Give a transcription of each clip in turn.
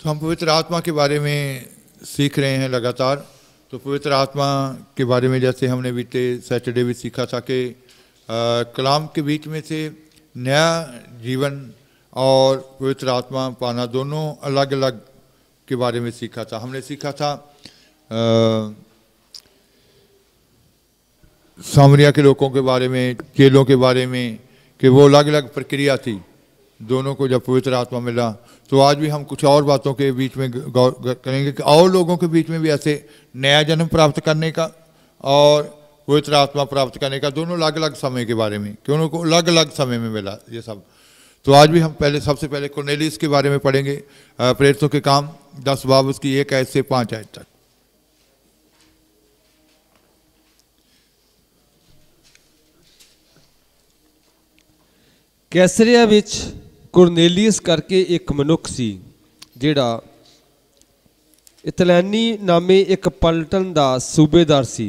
तो हम पवित्र आत्मा के बारे में सीख रहे हैं लगातार। तो पवित्र आत्मा के बारे में जैसे हमने बीते सैटरडे भी सीखा था कि कलाम के बीच में से नया जीवन और पवित्र आत्मा पाना दोनों अलग अलग के बारे में सीखा था। हमने सीखा था सामरिया के लोगों के बारे में, चेलों के बारे में, कि वो अलग अलग प्रक्रिया थी दोनों को जब पवित्र आत्मा मिला। तो आज भी हम कुछ और बातों के बीच में गौर करेंगे कि और लोगों के बीच में भी ऐसे नया जन्म प्राप्त करने का और पवित्र आत्मा प्राप्त करने का दोनों अलग अलग समय के बारे में, कि उनको अलग अलग समय में मिला ये सब। तो आज भी हम सबसे पहले कुरनेलियुस के बारे में पढ़ेंगे, प्रेरितों के काम 10 बाब उसकी 1 आयत से 5 आयत तक। कैसरिया विच कुरनेलियुस करके एक मनुख सी जिहड़ा इतलैनी नामे एक पलटन दा सूबेदार सी।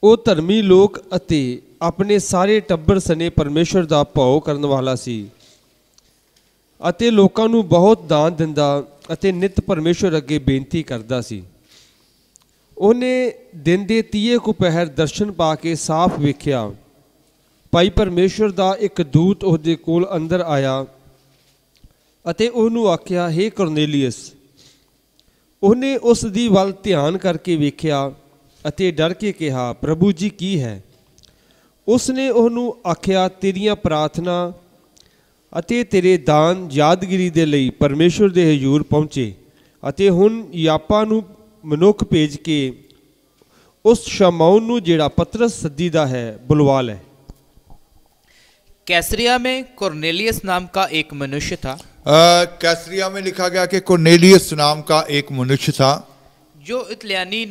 वो धर्मी लोग अते अपने सारे टब्बर सने परमेश्वर दा भाव करन वाला सी अते लोकां नूं बहुत दान दिंदा अते नित परमेश्वर अगे बेनती करदा सी। उहने दिन दे 30 कुछ पहर दर्शन पा के साफ वेख्या। भाई परमेश्वर दा एक दूत उहदे कोल अंदर आया अते उहनूं आख्या, हे कुरनेलियुस। उहने उस दी वल ध्यान करके वेख्या अते डर के कहा, प्रभु जी की है। उसने उहनूं आख्या, तेरियां प्रार्थना अते तेरे दान यादगिरी दे लई परमेश्वर दे हजूर पहुँचे अते हुण यापा नूं मनुख भेज के उस शमौन नूं जिहड़ा पतरस सद्दीदा है बुलवा लै। कैसरिया में कुरनेलियुस नाम का एक मनुष्य था। कैसरिया में लिखा गया कि कुरनेलियुस नाम का एक मनुष्य था जो इतलियानी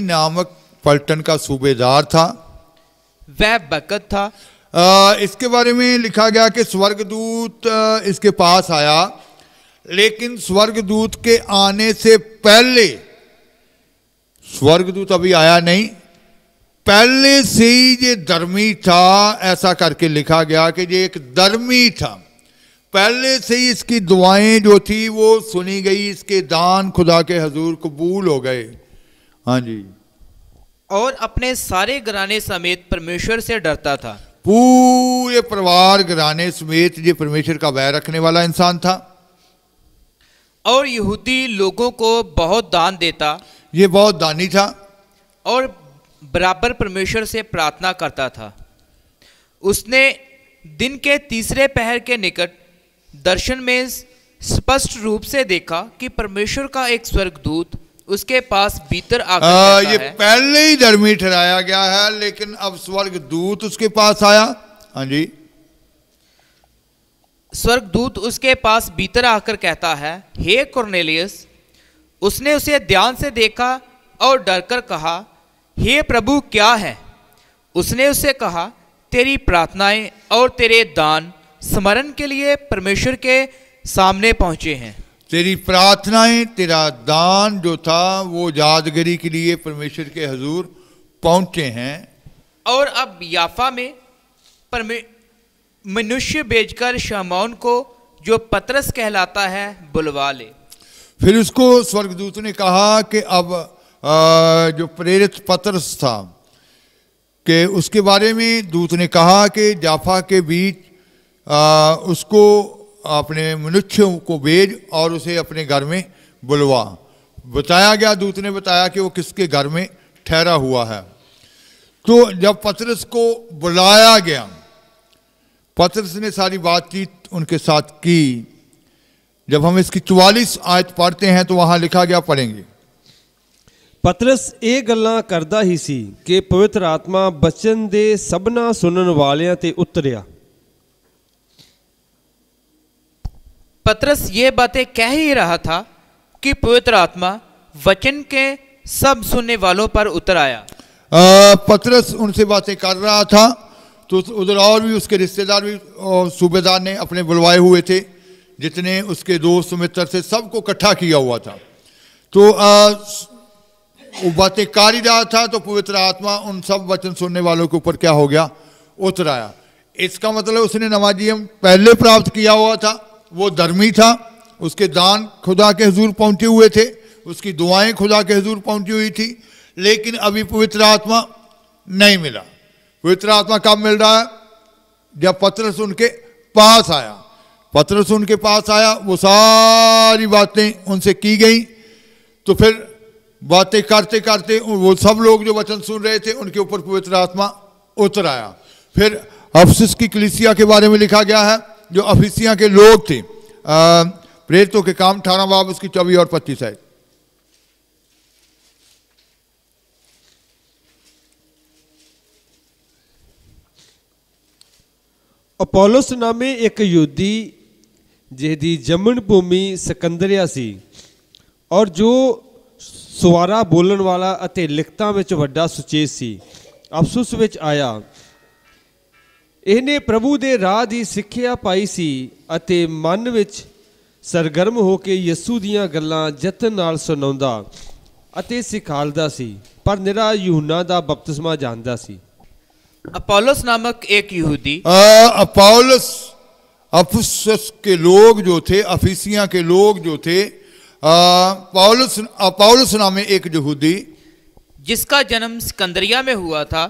नामक पलटन का सूबेदार था। वह बकत था। इसके बारे में लिखा गया कि स्वर्गदूत इसके पास आया, लेकिन स्वर्गदूत के आने से पहले, स्वर्गदूत अभी आया नहीं, पहले से ही ये धर्मी था। ऐसा करके लिखा गया कि ये एक धर्मी था। पहले से ही इसकी दुआएं जो थी वो सुनी गई, इसके दान खुदा के हजूर कबूल हो गए। हाँ जी। और अपने सारे घराने समेत परमेश्वर से डरता था। पूरे परिवार घराने समेत ये परमेश्वर का भय रखने वाला इंसान था। और यहूदी लोगों को बहुत दान देता। ये बहुत दानी था और बराबर परमेश्वर से प्रार्थना करता था। उसने दिन के 3 पहर के निकट दर्शन में स्पष्ट रूप से देखा कि परमेश्वर का एक स्वर्गदूत उसके पास भीतर आकर कहता ये है। पहले ही धर्मी ठहराया गया है, लेकिन अब स्वर्गदूत उसके पास आया। हाँ जी। स्वर्गदूत उसके पास भीतर आकर कहता है, हे कुरनेलियुस। उसने उसे ध्यान से देखा और डरकर कहा, हे प्रभु क्या है। उसने उससे कहा, तेरी प्रार्थनाएं और तेरे दान स्मरण के लिए परमेश्वर के सामने पहुंचे हैं। तेरी प्रार्थनाएं, तेरा दान जो था वो यादगिरी के लिए परमेश्वर के हजूर पहुंचे हैं। और अब याफा में मनुष्य भेजकर शमौन को, जो पतरस कहलाता है, बुलवा ले। फिर उसको स्वर्गदूत ने कहा कि अब जो प्रेरित पतरस था कि उसके बारे में दूत ने कहा कि याफा के बीच उसको अपने मनुष्यों को भेज और उसे अपने घर में बुलवा। बताया गया, दूत ने बताया कि वो किसके घर में ठहरा हुआ है। तो जब पतरस को बुलाया गया, पतरस ने सारी बातचीत उनके साथ की। जब हम इसकी 44 आयत पढ़ते हैं तो वहां लिखा गया, पढ़ेंगे। पतरस ये गल्लां करदा ही सी कि पवित्र आत्मा बचन दे सबना सुनन वालियां ते उतरिया। पतरस ये बातें कह ही रहा था कि पवित्र आत्मा वचन के सब सुनने वालों पर उतर आया। पतरस उनसे बातें कर रहा था तो उधर और भी उसके रिश्तेदार भी सूबेदार ने अपने बुलवाए हुए थे, जितने उसके दोस्त मित्र थे, सबको इकट्ठा किया हुआ था। तो वो बातें कर ही रहा था तो पवित्र आत्मा उन सब वचन सुनने वालों के ऊपर क्या हो गया, उतर आया। इसका मतलब उसने नमाजियम पहले प्राप्त किया हुआ था, वो धर्मी था, उसके दान खुदा के हुजूर पहुंचे हुए थे, उसकी दुआएं खुदा के हुजूर पहुंची हुई थी, लेकिन अभी पवित्र आत्मा नहीं मिला। पवित्र आत्मा कब मिल रहा है? जब पतरस उनके पास आया। पतरस उनके पास आया, वो सारी बातें उनसे की गई, तो फिर बातें करते करते वो सब लोग जो वचन सुन रहे थे उनके ऊपर पवित्र आत्मा उतर आया। फिर अफसुस की कलीसिया के बारे में लिखा गया है, जो अफिसिया के लोग थे। प्रेरितों के काम 18 बाब उसकी 24 और 25 है। ਅਪੋਲੋਸ ਨਾਮੇ ਇੱਕ ਯਹੂਦੀ ਜਿਹਦੀ ਜੰਮਣ ਭੂਮੀ ਸਿਕੰਦਰੀਆ ਸੀ ਔਰ ਜੋ ਸਵਾਰਾ ਬੋਲਣ ਵਾਲਾ ਅਤੇ ਲਿਖਤਾਂ ਵਿੱਚ ਵੱਡਾ ਸੁਚੇਤ ਸੀ, ਅਫਸੁਸ ਵਿੱਚ ਆਇਆ। ਇਹਨੇ ਪ੍ਰਭੂ ਦੇ ਰਾਹ ਦੀ ਸਿੱਖਿਆ ਪਾਈ ਸੀ ਅਤੇ ਮਨ ਵਿੱਚ ਸਰਗਰਮ ਹੋ ਕੇ ਯਿਸੂ ਦੀਆਂ ਗੱਲਾਂ ਯਤਨ ਨਾਲ ਸੁਣਾਉਂਦਾ ਅਤੇ ਸਿਖਾਲਦਾ ਸੀ, ਪਰ ਨਿਰਾ यूहन्ना ਦਾ ਬਪਤਿਸਮਾ ਜਾਣਦਾ ਸੀ। अपोलोस नामक एक यहूदी, अपोलोस अफसुस के लोग जो थे, अफिसिया के लोग जो थे, पौलुस नामे एक यहूदी जिसका जन्म सिकंदरिया में हुआ था,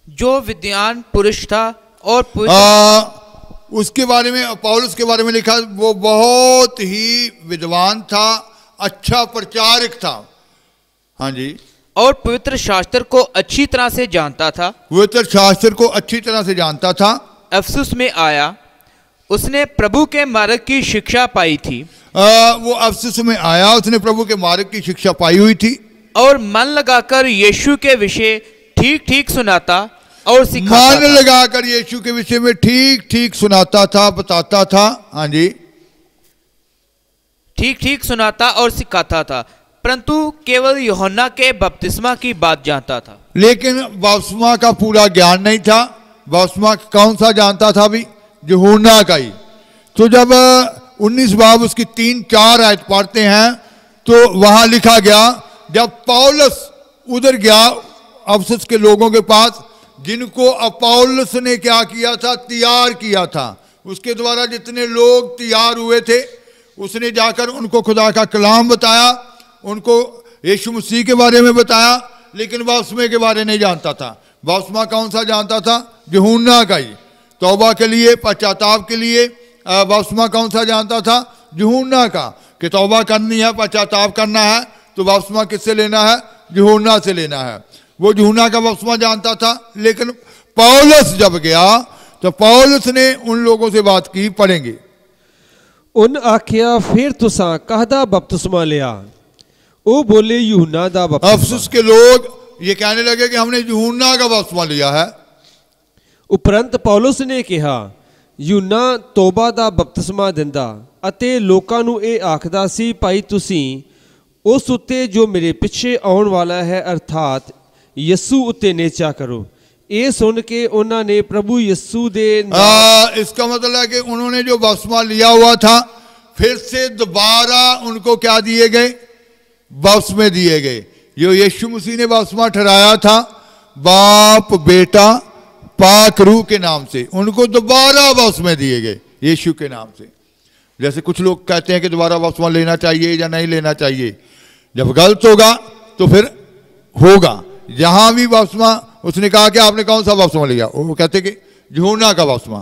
जो विद्वान पुरुष था और उसके बारे में, पौलुस के बारे में लिखा, वो बहुत ही विद्वान था, अच्छा प्रचारक था। हाँ जी, और पवित्र शास्त्र को अच्छी तरह से जानता था। पवित्र शास्त्र को अच्छी तरह से जानता था। अफसुस में आया, उसने प्रभु के मार्ग की शिक्षा पाई थी। वो अफसुस में आया, उसने प्रभु के मार्ग की शिक्षा पाई हुई थी और मन लगाकर यीशु के विषय ठीक ठीक सुनाता और सिखाता मन लगाकर यीशु के विषय में ठीक ठीक सुनाता था, बताता था। हाँ जी, ठीक ठीक सुनाता और सिखाता था, परंतु केवल यूहन्ना के बपतिस्मा की बात जानता था। लेकिन बपतिस्मा का पूरा ज्ञान नहीं था। बपतिस्मा कौन सा जानता था? भी यूहन्ना का ही। तो जब 19 बाब उसकी 3-4 आयत पढ़ते हैं तो वहां लिखा गया, जब पौलुस उधर गया अफसुस के लोगों के पास, जिनको अपोलोस ने क्या किया था? तैयार किया था। उसके द्वारा जितने लोग तैयार हुए थे, उसने जाकर उनको खुदा का कलाम बताया, उनको यीशु मसीह के बारे में बताया, लेकिन बपतिस्मे के बारे नहीं जानता था। बपतिस्मा कौन सा जानता था? यूहन्ना का ही। तौबा के लिए, पश्चाताप के लिए बपतिस्मा कौन सा जानता था? यूहन्ना का। कि तौबा करनी है, पश्चाताप करना है, तो बपतिस्मा किससे लेना है? यूहन्ना से लेना है। वो यूहन्ना का बपतिस्मा जानता था। लेकिन पौलुस जब गया तो पौलुस ने उन लोगों से बात की, पढ़ेंगे। उन आख्या, फिर तुसा कहदा बपतिस्मा लिया? वो बोले, यूहन्ना दा बपतिस्मा। अफसुस के लोग ये कहने लगे कि हमने यूहन्ना का बपतिस्मा लिया है। उपरंत पौलुस ने कहा, यूहन्ना तौबा दा बपतिस्मा दिंदा ਅਤੇ ਲੋਕਾਂ ਨੂੰ ਇਹ ਆਖਦਾ ਸੀ, ਭਾਈ ਤੁਸੀਂ ਉਸ ਉੱਤੇ ਜੋ ਮੇਰੇ ਪਿੱਛੇ ਆਉਣ ਵਾਲਾ ਹੈ ਅਰਥਾਤ ਯਿਸੂ ਉੱਤੇ ਨੇਚਾ ਕਰੋ। ये सुन के उन्होंने प्रभु यीशु दे इसका मतलब है कि उन्होंने जो बपतिस्मा लिया हुआ था, फिर से दोबारा उनको क्या दिए गए? बपतिस्मे दिए गए। जो यीशु मसीह ने बपतिस्मा ठहराया था, बाप बेटा पाक रूह के नाम से, उनको दोबारा बपतिस्मे दिए गए यीशु के नाम से। जैसे कुछ लोग कहते हैं कि दोबारा बपतिस्मा लेना चाहिए या नहीं लेना चाहिए। जब गलत होगा तो फिर होगा। जहां भी बपतिस्मा, उसने कहा कि आपने कौन सा बपतिस्मा लिया? वो कहते कि यूहन्ना का बपतिस्मा।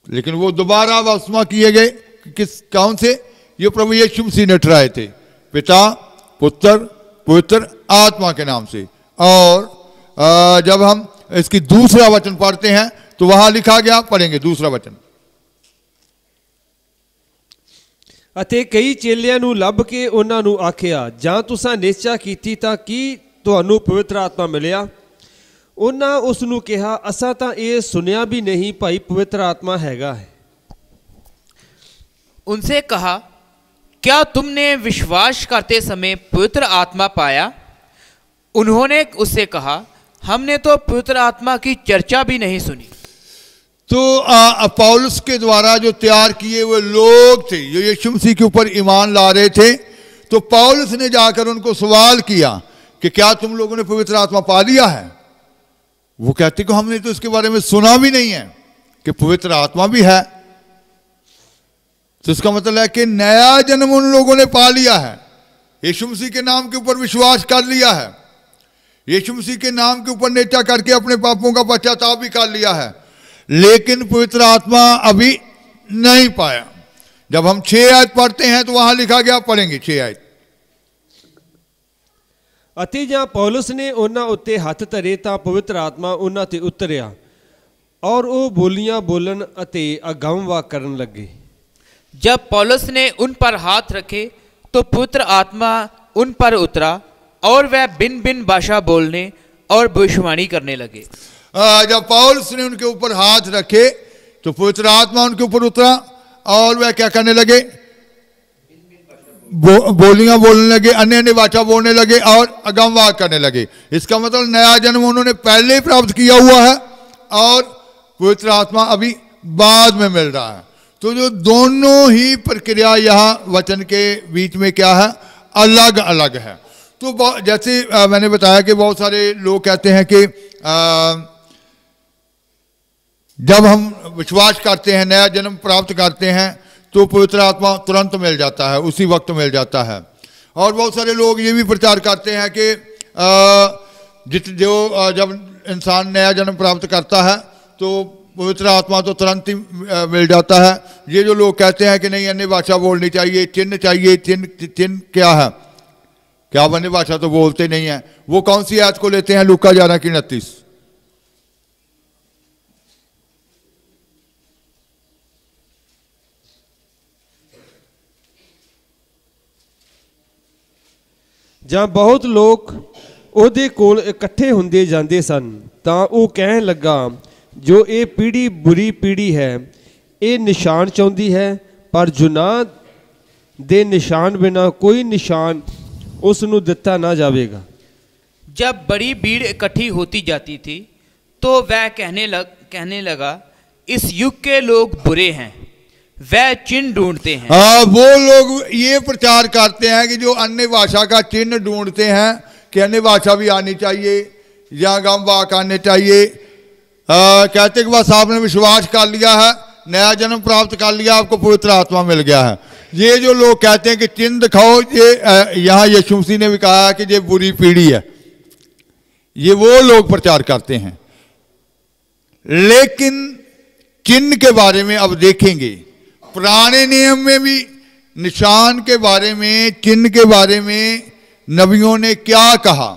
लेकिन वो दोबारा बपतिस्मा किए गए किस कौन से? ये प्रभु यीशु मसीह ने ठहराए थे, पिता पुत्र पवित्र आत्मा के नाम से। और जब हम इसकी दूसरा वचन पढ़ते हैं तो वहां लिखा गया, पढ़ेंगे दूसरा वचन। ਅਤੇ ਕਈ ਚੇਲਿਆਂ ਨੂੰ ਲੱਭ ਕੇ ਉਹਨਾਂ ਨੂੰ ਆਖਿਆ, ਜਾਂ ਤੁਸਾਂ ਨਿਸ਼ਚਾ ਕੀਤੀ ਤਾਂ ਕੀ ਤੁਹਾਨੂੰ ਪਵਿੱਤਰ ਆਤਮਾ ਮਿਲਿਆ? ਉਹਨਾਂ ਉਸ ਨੂੰ ਕਿਹਾ, ਅਸਾਂ ਤਾਂ ਇਹ ਸੁਣਿਆ ਵੀ ਨਹੀਂ ਭਾਈ ਪਵਿੱਤਰ ਆਤਮਾ ਹੈਗਾ ਹੈ। उनसे कहा, क्या तुमने विश्वास करते समय पवित्र आत्मा पाया? उन्होंने उससे कहा, हमने तो पवित्र आत्मा की चर्चा भी नहीं सुनी। तो पौलुस के द्वारा जो तैयार किए हुए लोग थे, जो यीशु मसीह के ऊपर ईमान ला रहे थे, तो पौलुस ने जाकर उनको सवाल किया कि क्या तुम लोगों ने पवित्र आत्मा पा लिया है? वो कहते कि हमने तो इसके बारे में सुना भी नहीं है कि पवित्र आत्मा भी है। तो इसका मतलब है कि नया जन्म उन लोगों ने पा लिया है, यीशु मसीह के नाम के ऊपर विश्वास कर लिया है, यीशु मसीह के नाम के ऊपर नेचा करके अपने पापों का पश्चाताप भी कर लिया है, लेकिन पवित्र आत्मा अभी नहीं पाया। जब हम 6 आयत पढ़ते हैं तो वहां लिखा गया, पढ़ेंगे 6 आयत। ਅਤੇ ਜਾਂ ਪੌਲਸ ਨੇ ਉਹਨਾਂ ਉੱਤੇ ਹੱਥ ਧਰੇ ਤਾਂ ਪਵਿੱਤਰ ਆਤਮਾ ਉਹਨਾਂ ਤੇ ਉਤਰਿਆ ਔਰ ਉਹ ਬੋਲੀਆਂ ਬੋਲਣ ਅਤੇ ਅਗੰਮਵਾ ਕਰਨ ਲੱਗੇ। जब पौलुस ने उन पर हाथ रखे तो पवित्र आत्मा उन पर उतरा और वह बिन बिन भाषा बोलने और भविष्यवाणी करने लगे। जब पौलुस ने उनके ऊपर हाथ रखे तो पवित्र आत्मा उनके ऊपर उतरा और वह क्या करने लगे, बोलियां बोलने लगे, अन्य अन्य भाषा बोलने लगे और अगमवाद करने लगे। इसका मतलब नया जन्म उन्होंने पहले ही प्राप्त किया हुआ है और पवित्र आत्मा अभी बाद में मिल रहा है। तो जो दोनों ही प्रक्रिया यहाँ वचन के बीच में क्या है, अलग अलग है। तो जैसे मैंने बताया कि बहुत सारे लोग कहते हैं कि जब हम विश्वास करते हैं, नया जन्म प्राप्त करते हैं तो पवित्र आत्मा तुरंत मिल जाता है, उसी वक्त मिल जाता है। और बहुत सारे लोग ये भी प्रचार करते हैं कि जब इंसान नया जन्म प्राप्त करता है तो पवित्र आत्मा तो तुरंत ही मिल जाता है। ये जो लोग कहते हैं कि नहीं अन्य भाषा बोलनी चाहिए, चिन्ह चाहिए, चिन्ह क्या है, क्या अन्य भाषा तो बोलते नहीं है, वो कौन सी आयत को लेते हैं? लूका 11:29। ਜਾਂ ਬਹੁਤ ਲੋਕ ਉਹਦੇ ਕੋਲ ਇਕੱਠੇ ਹੁੰਦੇ ਜਾਂਦੇ ਸਨ ਤਾਂ ਉਹ ਕਹਿਣ ਲੱਗਾ, ਜੋ ਇਹ ਪੀੜ੍ਹੀ ਬੁਰੀ ਪੀੜ੍ਹੀ ਹੈ ਇਹ ਨਿਸ਼ਾਨ ਚਾਹੁੰਦੀ ਹੈ, ਪਰ ਯੂਨਾਨ ਦੇ ਨਿਸ਼ਾਨ ਬਿਨਾਂ ਕੋਈ ਨਿਸ਼ਾਨ ਉਸ ਨੂੰ ਦਿੱਤਾ ਨਾ ਜਾਵੇਗਾ। जब बड़ी भीड़ इकट्ठी होती जाती थी तो वह कहने लगा, इस युग के लोग बुरे हैं, वह चिन्ह ढूंढते हैं। वो लोग ये प्रचार करते हैं कि जो अन्य भाषा का चिन्ह ढूंढते हैं कि अन्य भाषा भी आनी चाहिए या गम वाक आने चाहिए। कहते कि बस आपने विश्वास कर लिया है, नया जन्म प्राप्त कर लिया, आपको पवित्र आत्मा मिल गया है। ये जो लोग कहते हैं कि चिन्ह दिखाओ, ये यहाँ यीशु मसीह ने भी कहा है कि ये बुरी पीढ़ी है, ये वो लोग प्रचार करते हैं। लेकिन चिन्ह के बारे में अब देखेंगे, पुराने नियम में भी निशान के बारे में, चिन्ह के बारे में नबियों ने क्या कहा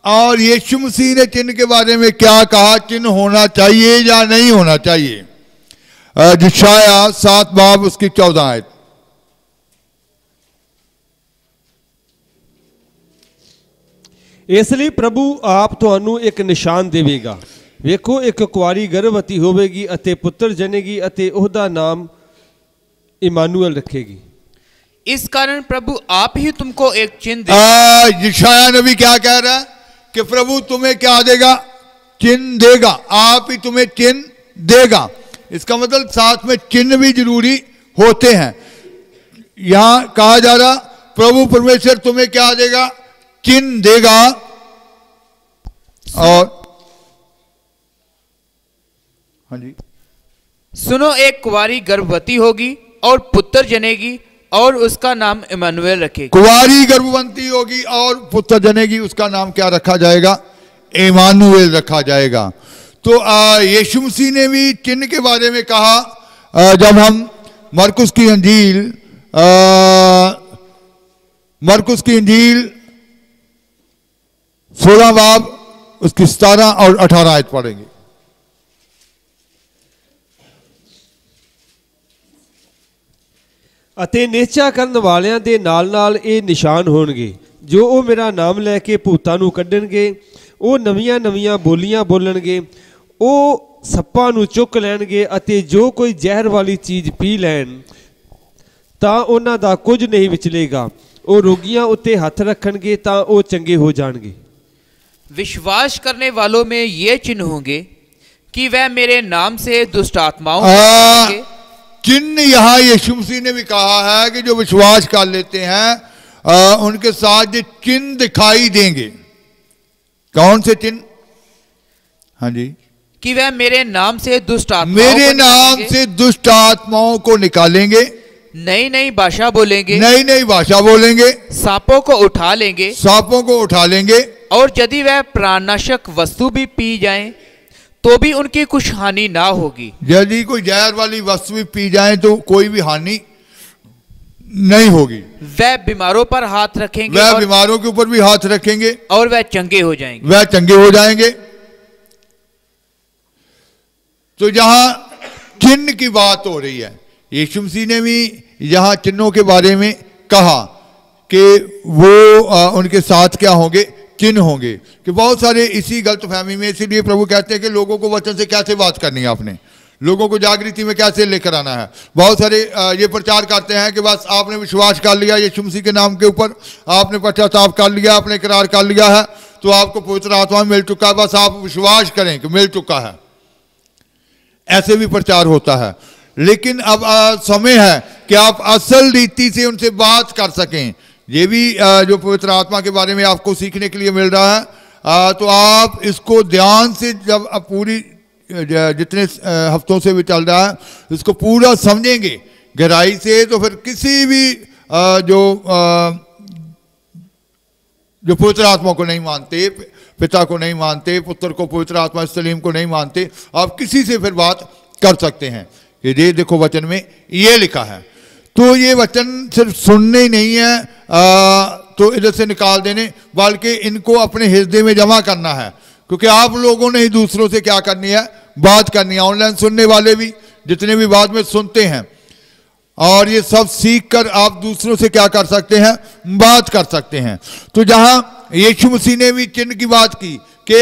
और यीशु मसीह ने चिन्ह के बारे में क्या कहा, चिन्ह होना चाहिए या नहीं होना चाहिए। यशायाह 7 बाब उसकी 14 आयत। ਇਸ ਲਈ ਪ੍ਰਭੂ ਆਪ ਤੁਹਾਨੂੰ ਇੱਕ ਨਿਸ਼ਾਨ ਦੇਵੇਗਾ, ਵੇਖੋ ਇੱਕ ਕੁਆਰੀ ਗਰਭਵਤੀ ਹੋਵੇਗੀ ਅਤੇ ਪੁੱਤਰ ਜਨੇਗੀ ਅਤੇ ਉਹਦਾ ਨਾਮ इमानुएल रखेगी। इस कारण प्रभु आप ही तुमको एक चिन्ह देगा। यशायाह नबी क्या कह रहा है कि प्रभु तुम्हें क्या देगा, चिन्ह देगा, आप ही तुम्हें चिन्ह देगा। इसका मतलब साथ में चिन्ह भी जरूरी होते हैं। यहां कहा जा रहा प्रभु परमेश्वर तुम्हें क्या देगा, चिन्ह देगा। और हाँ जी, सुनो एक कुंवारी गर्भवती होगी और पुत्र जनेगी और उसका नाम इमानुएल रखेगी। कुंवारी गर्भवती होगी और पुत्र जनेगी, उसका नाम क्या रखा जाएगा, इमानुएल रखा जाएगा। तो यीशु मसीह ने भी चिन्ह के बारे में कहा। जब हम मरकुस की इंजील 16 बाब उसकी 17 और 18 आयत पढ़ेंगे। ਅਤੇ ਨਿਸ਼ਚਾ ਕਰਨ ਵਾਲਿਆਂ ਦੇ ਨਾਲ-ਨਾਲ ਇਹ ਨਿਸ਼ਾਨ ਹੋਣਗੇ, ਜੋ ਉਹ ਮੇਰਾ ਨਾਮ ਲੈ ਕੇ ਭੂਤਾਂ ਨੂੰ ਕੱਢਣਗੇ, ਉਹ ਨਵੀਆਂ-ਨਵੀਆਂ ਬੋਲੀਆਂ ਬੋਲਣਗੇ, ਉਹ ਸੱਪਾਂ ਨੂੰ ਚੁੱਕ ਲੈਣਗੇ ਅਤੇ ਜੋ ਕੋਈ ਜ਼ਹਿਰ ਵਾਲੀ ਚੀਜ਼ ਪੀ ਲੈਣ ਤਾਂ ਉਹਨਾਂ ਦਾ ਕੁਝ ਨਹੀਂ ਵਿਚਲੇਗਾ, ਉਹ ਰੋਗੀਆਂ ਉੱਤੇ ਹੱਥ ਰੱਖਣਗੇ ਤਾਂ ਉਹ ਚੰਗੇ ਹੋ ਜਾਣਗੇ। विश्वास करने वालों में ये चिन्ह होंगे कि वह मेरे नाम से दुष्ट आत्माओं चिन्ह यहाँ यीशु मसीह ने भी कहा है कि जो विश्वास कर लेते हैं उनके साथ ये चिन्ह दिखाई देंगे। कौन से चिन्ह? हाँ जी, कि वह मेरे नाम से दुष्ट आत्माओं मेरे नाम से दुष्ट आत्माओं को निकालेंगे, नई नई भाषा बोलेंगे, नई नई भाषा बोलेंगे, सांपों को उठा लेंगे, सांपों को उठा लेंगे, और यदि वह प्राणनाशक वस्तु भी पी जाएं तो भी उनकी कुछ हानि ना होगी। यदि कोई जहर वाली वस्तु भी पी जाए तो कोई भी हानि नहीं होगी। वह बीमारों पर हाथ रखेंगे, वह बीमारों के ऊपर भी हाथ रखेंगे और वह चंगे हो जाएंगे। वह चंगे हो जाएंगे। तो जहां चिन्ह की बात हो रही है, यीशु मसीह ने भी यहां चिन्हों के बारे में कहा कि वो उनके साथ क्या होंगे, चिन्ह होंगे। कि बहुत सारे इसी गलतफहमी में, इसीलिए प्रभु कहते हैं कि लोगों को वचन से कैसे बात करनी है, आपने लोगों को जागृति में कैसे लेकर आना है। बहुत सारे ये प्रचार करते हैं कि बस आपने विश्वास कर लिया यीशु मसीह के नाम के ऊपर, आपने पश्चाताप कर लिया, आपने इकरार कर लिया है, तो आपको पवित्र आत्मा मिल चुका है, बस आप विश्वास करें कि मिल चुका है। ऐसे भी प्रचार होता है। लेकिन अब समय है कि आप असल रीति से उनसे बात कर सकें। ये भी जो पवित्र आत्मा के बारे में आपको सीखने के लिए मिल रहा है, तो आप इसको ध्यान से जब पूरी जितने हफ्तों से भी चल रहा है इसको पूरा समझेंगे गहराई से, तो फिर किसी भी जो पवित्र आत्मा को नहीं मानते, पिता को नहीं मानते, पुत्र को, पवित्र आत्मा सलीम को नहीं मानते, आप किसी से फिर बात कर सकते हैं कि ये देखो वचन में ये लिखा है। तो ये वचन सिर्फ सुनने ही नहीं है तो इधर से निकाल देने, बल्कि इनको अपने हृदय में जमा करना है। क्योंकि आप लोगों ने ही दूसरों से क्या करनी है, बात करनी है। ऑनलाइन सुनने वाले भी जितने भी बाद में सुनते हैं, और ये सब सीख कर आप दूसरों से क्या कर सकते हैं, बात कर सकते हैं। तो जहां यीशु मसीह ने भी चिन्ह की बात की कि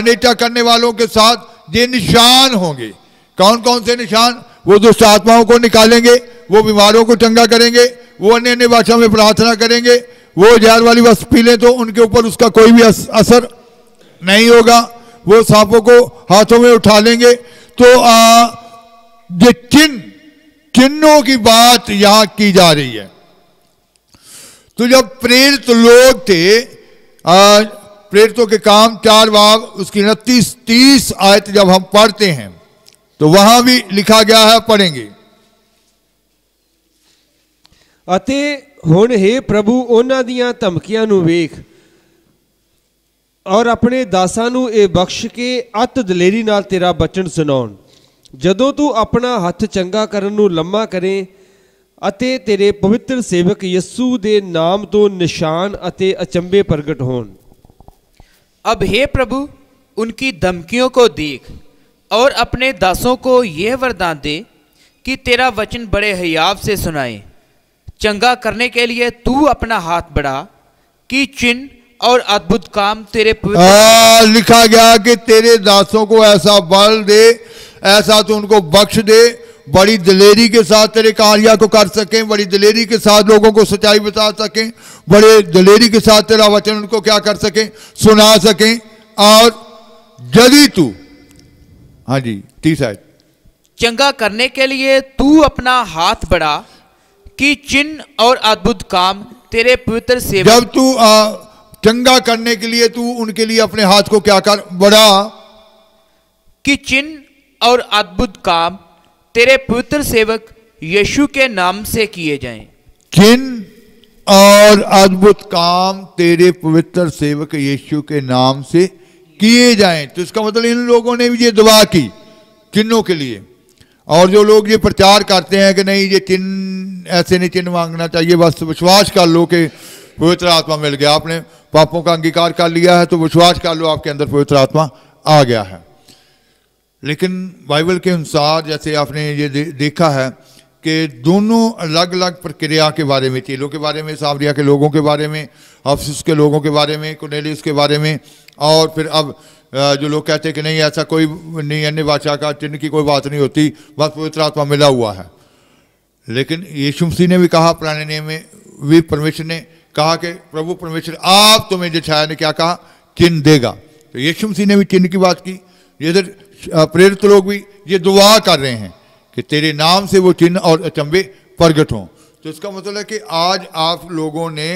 नेता करने वालों के साथ ये निशान होंगे। कौन कौन से निशान? वो दुष्ट आत्माओं को निकालेंगे, वो बीमारों को चंगा करेंगे, वो अन्य अन्य भाषा में प्रार्थना करेंगे, वो जहर वाली वस्तु पी लें तो उनके ऊपर उसका कोई भी असर नहीं होगा, वो सांपों को हाथों में उठा लेंगे। तो ये चिन्हों की बात यहां की जा रही है। तो जब प्रेरित लोग थे, प्रेरितों के काम 4 बाब उसकी 29-30 आयत जब हम पढ़ते हैं तो वहां भी लिखा गया है, पढ़ेंगे। ਅਤੇ ਹੁਣ हे प्रभु ਉਹਨਾਂ ਦੀਆਂ ਧਮਕੀਆਂ ਨੂੰ ਵੇਖ ਔਰ ਆਪਣੇ ਦਾਸਾਂ ਨੂੰ ਇਹ ਬਖਸ਼ ਕੇ ਅਤ ਦਲੇਰੀ ਨਾਲ ਤੇਰਾ ਬਚਨ ਸੁਣਾਉਣ। ਜਦੋਂ ਤੂੰ ਆਪਣਾ ਹੱਥ ਚੰਗਾ ਕਰਨ ਨੂੰ ਲੰਮਾ ਕਰੇ ਅਤੇ ਤੇਰੇ ਪਵਿੱਤਰ ਸੇਵਕ ਯਿਸੂ ਦੇ ਨਾਮ ਤੋਂ ਨਿਸ਼ਾਨ ਅਤੇ ਅਚੰਭੇ ਪ੍ਰਗਟ ਹੋਣ। अब हे प्रभु उनकी धमकियों को देख और अपने दासों को यह वरदान दे कि तेरा वचन बड़े हयाव से सुनाए। चंगा करने के लिए तू अपना हाथ बढ़ा कि चिन्ह और अद्भुत काम तेरे लिखा गया कि तेरे दासों को ऐसा बल दे, ऐसा तू उनको बख्श दे, बड़ी दिलेरी के साथ तेरे कार्य को कर सकें, बड़ी दिलेरी के साथ लोगों को सच्चाई बता सकें, बड़े दिलेरी के साथ तेरा वचन उनको क्या कर सकें, सुना सकें। और यदि तू, हाँ जी 30 है, चंगा करने के लिए तू अपना हाथ बढ़ा कि चिन्ह और अद्भुत काम तेरे पवित्र सेवक। जब तू चंगा करने के लिए तू उनके लिए अपने हाथ को क्या कर बढ़ा कि चिन्ह और अद्भुत काम तेरे पवित्र सेवक यीशु के नाम से किए जाएं। चिन्ह और अद्भुत काम तेरे पवित्र सेवक यीशु के नाम से किए जाएं। तो इसका मतलब इन लोगों ने भी ये दुआ की चिन्हों के लिए। और जो लोग ये प्रचार करते हैं कि नहीं ये चिन्ह, ऐसे नहीं चिन्ह मांगना चाहिए, बस विश्वास कर लो कि पवित्र आत्मा मिल गया, आपने पापों का अंगीकार कर लिया है तो विश्वास कर लो आपके अंदर पवित्र आत्मा आ गया है। लेकिन बाइबल के अनुसार जैसे आपने ये देखा है कि दोनों अलग अलग प्रक्रिया के बारे में, चेलों के बारे में, सामरिया के लोगों के बारे में, अफसुस के लोगों के बारे में, कुरनेलियुस के बारे में, और फिर अब जो लोग कहते हैं कि नहीं ऐसा कोई नहीं, अन्य भाषा का चिन्ह की कोई बात नहीं होती, बस पवित्र आत्मा मिला हुआ है। लेकिन यीशु मसीह ने भी कहा, पुराने नियम में भी परमेश्वर ने कहा कि प्रभु परमेश्वर आप तुम्हें जछाया ने क्या कहा, चिन्ह देगा। तो यीशु मसीह ने भी चिन्ह की बात की। इधर प्रेरित लोग भी ये दुआ कर रहे हैं कि तेरे नाम से वो चिन्ह और अचंभे प्रगट हों। तो इसका मतलब है कि आज आप लोगों ने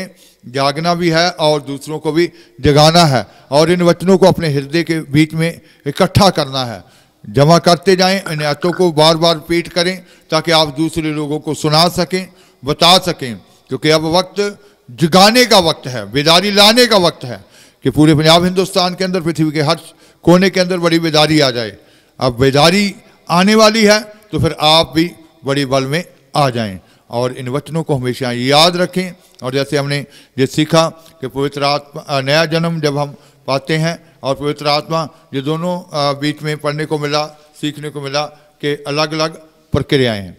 जागना भी है और दूसरों को भी जगाना है और इन वचनों को अपने हृदय के बीच में इकट्ठा करना है। जमा करते जाएं, इन आयतों को बार बार रिपीट करें ताकि आप दूसरे लोगों को सुना सकें, बता सकें, क्योंकि अब वक्त जगाने का वक्त है, बेदारी लाने का वक्त है कि पूरे पंजाब हिंदुस्तान के अंदर, पृथ्वी के हर कोने के अंदर बड़ी बेदारी आ जाए। अब बेदारी आने वाली है तो फिर आप भी बड़ी बल में आ जाएं और इन वचनों को हमेशा याद रखें। और जैसे हमने ये सीखा कि पवित्र आत्मा, नया जन्म जब हम पाते हैं और पवित्र आत्मा, ये दोनों बीच में पढ़ने को मिला, सीखने को मिला कि अलग अलग प्रक्रियाएं हैं।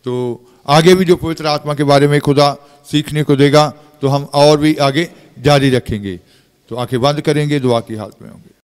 तो आगे भी जो पवित्र आत्मा के बारे में खुदा सीखने को देगा तो हम और भी आगे जारी रखेंगे। तो आंखें बंद करेंगे, दुआ की हालत में होंगे।